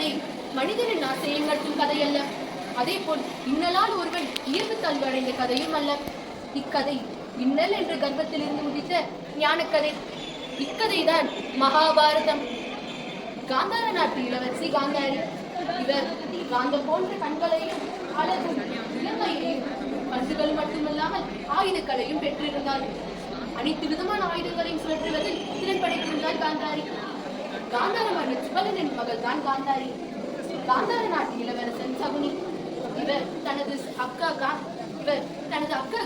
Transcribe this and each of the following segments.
கதை மனிதனின் ஆசையை கட்டும் கதை அல்ல. அதே போல் இன்னலால் ஒருவன் இயல்பு தாழ்வு அடைந்த கதையும் அல்ல. இக்கதை இன்னல் என்ற கர்ப்பத்திலிருந்து உதித்த ஞானக்கதை. இக்கதைதான் மகாபாரதம். காந்தார நாட்டு இளவரசி காந்தாரி. இவர் காந்தம் போன்ற கண்களையும் அழகும் இளமையையும் பந்துகள் மட்டுமல்லாமல் ஆயுதங்களையும் பெற்றிருந்தார். அனைத்து விதமான ஆயுதங்களையும் சுழற்றுவதில் திறன் படைத்திருந்தார் காந்தாரி. காந்தார மன்னர் சுபலனின் மகள் தான் காந்தாரி. காந்தார நாட்டு இளவரசன் சகுனி. இவர் தனது அக்கா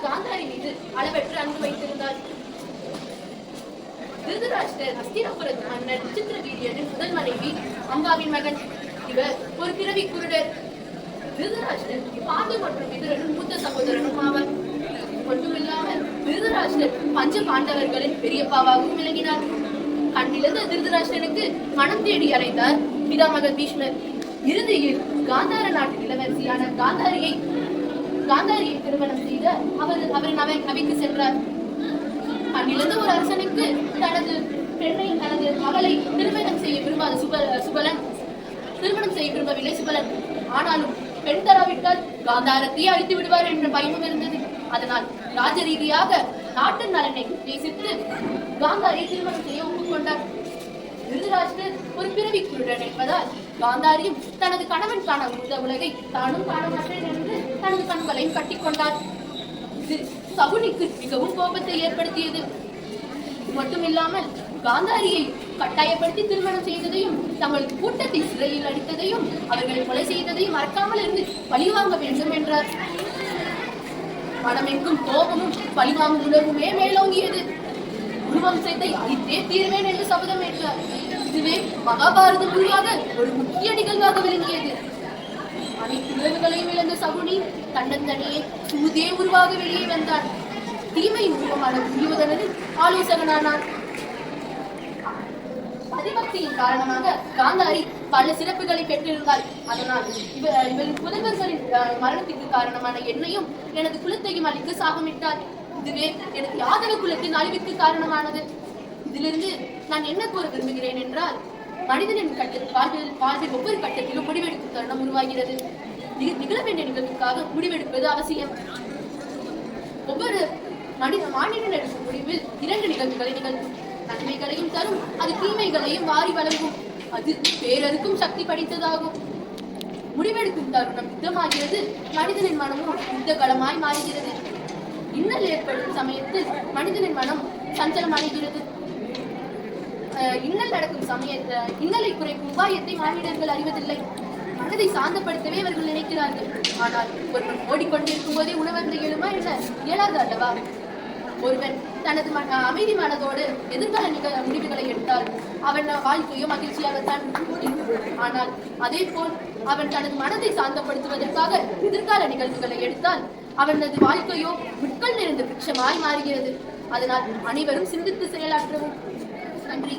காந்தாரி மீது அளவற்ற அன்பு வைத்திருந்தார். திருதராஷ்டிரர் ஹஸ்தினாபுர மன்னர் சித்திரவீரியனின் முதல் மனைவி அம்பாவின் மகன். இவர் ஒரு பிறவி குருடர். திருதராஷ்டிரர் பாண்டு மற்றும் விதுரனின் மூத்த சகோதரனும் ஆவார். மட்டுமில்லாமல் திருதராஷ்டிரர் பஞ்ச பாண்டவர்களின் பெரியப்பாவாகவும் விளங்கினார். கண்ணிலிருந்த திருதராஷ்டிரனுக்கு மனம் தேடி அறைந்தார் பிதாமகர் பீஷ்மர். இறுதியில் காந்தார நாட்டு இளவரசியான காந்தாரியை திருமணம் செய்த அவரின் அவைக்கு சென்றார். அந்நிலந்த ஒரு அரசனுக்கு தனது மகளை திருமணம் செய்ய விரும்பவில்லை சுபலன். ஆனாலும் பெண் தராவிட்டால் காந்தாரத்தையே அழித்து விடுவார் என்ற பயமும் இருந்தது. அதனால் ராஜரீதியாக நாட்டு நலனை நேசித்து காந்தாரியை திருமணம் செய்ய ஒப்புக்கொண்டார். திருதராஷ்டிரர் ஒரு பிறவி குருடன் என்பதால் காந்தாரியும் தனது கணவன் காண உலகை தானும் காண மாட்டேன் என்று தனது கண்களையும் கட்டிக்கொண்டார். இது சகுனிக்கு மிகவும் கோபத்தை ஏற்படுத்தியது. மட்டுமில்லாமல் காந்தாரியை கட்டாயப்படுத்தி திருமணம் செய்ததையும் தங்கள் கூட்டத்தை சிறையில் அடித்ததையும் அவர்களை கொலை செய்ததையும் மறக்காமல் இருந்து பழிவாங்க வேண்டும் என்றார். மனமெங்கும் கோபமும் பழிவாங்கும் உணர்வுமே மேலோங்கியது. குருவம்சத்தை அழித்தே தீர்வேன் என்று சபதம் ஏற்றார். இதுவே மகாபாரதம் உருவாக ஒரு முக்கிய நிகழ்வாக விளங்கியது. அனைத்து உறவுகளையும் இழந்த சகுனி தன்னந்தனியே சூதே உருவாக வெளியே வந்தார். தீமையின் உருவமான துரியோதனரின் ஆலோசகனானார். பதிபக்தியின் காரணமாக காந்தாரி பல சிறப்புகளை பெற்றிருந்தார். அதனால் இவரின் புதல்வர்களின் மரணத்திற்கு காரணமான என்னையும் எனது குலத்தையும் அழித்து சாபமிட்டார். இதுவே எனக்கு யாதவ குலத்தின் அழிவுக்கு காரணமானது. இதிலிருந்து நான் என்ன கூற விரும்புகிறேன் என்றால், மனிதனின் வாழ்வில் ஒவ்வொரு கட்டத்திலும் முடிவெடுக்கும் தருணம் உருவாகிறது. நிகழ வேண்டிய நிகழ்வுக்காக முடிவெடுப்பது அவசியம். ஒவ்வொரு மாநிலம் எடுக்கும் முடிவில் 2 நிகழ்வுகளை நிகழ்த்தும். நன்மைகளையும் தரும், அது தீமைகளையும் வாரி வழங்கும். அது பேரருக்கும் சக்தி படைத்ததாகும். முடிவெடுக்கும் தருணம் யுத்தமாகிறது. மனிதனின் மனமும் யுத்த களமாய் மாறுகிறது. இன்னல் ஏற்படும் சமயத்தில் மனிதனின் மனம் சஞ்சலம் அடைகிறது. இன்னல் நடக்கும் இன்னலை குறைக்கும் உபாயத்தை மானிடர்கள் அறிவதில்லை. மனதை சாந்தப்படுத்தவே அவர்கள் நினைக்கிறார்கள். ஆனால் ஒருவன் ஓடிக்கொண்டிருக்கும் போதே உணவருந்து எழுமா என்ன இயலாது அல்லவா? ஒருவன் தனது அமைதி மனதோடு எதிர்கால முடிவுகளை எடுத்தால் அவன் வாழ்க்கையோ மகிழ்ச்சியாகத்தான். ஆனால் அதே போல் அவன் தனது மனதை சாந்தப்படுத்துவதற்காக எதிர்கால நிகழ்வுகளை எடுத்தால் அவனது வாழ்க்கையோ முட்கள் நிறைந்த விருட்சமாய் மாறுகிறது. அதனால் அனைவரும் சிந்தித்து செயலாற்றவும். நன்றி.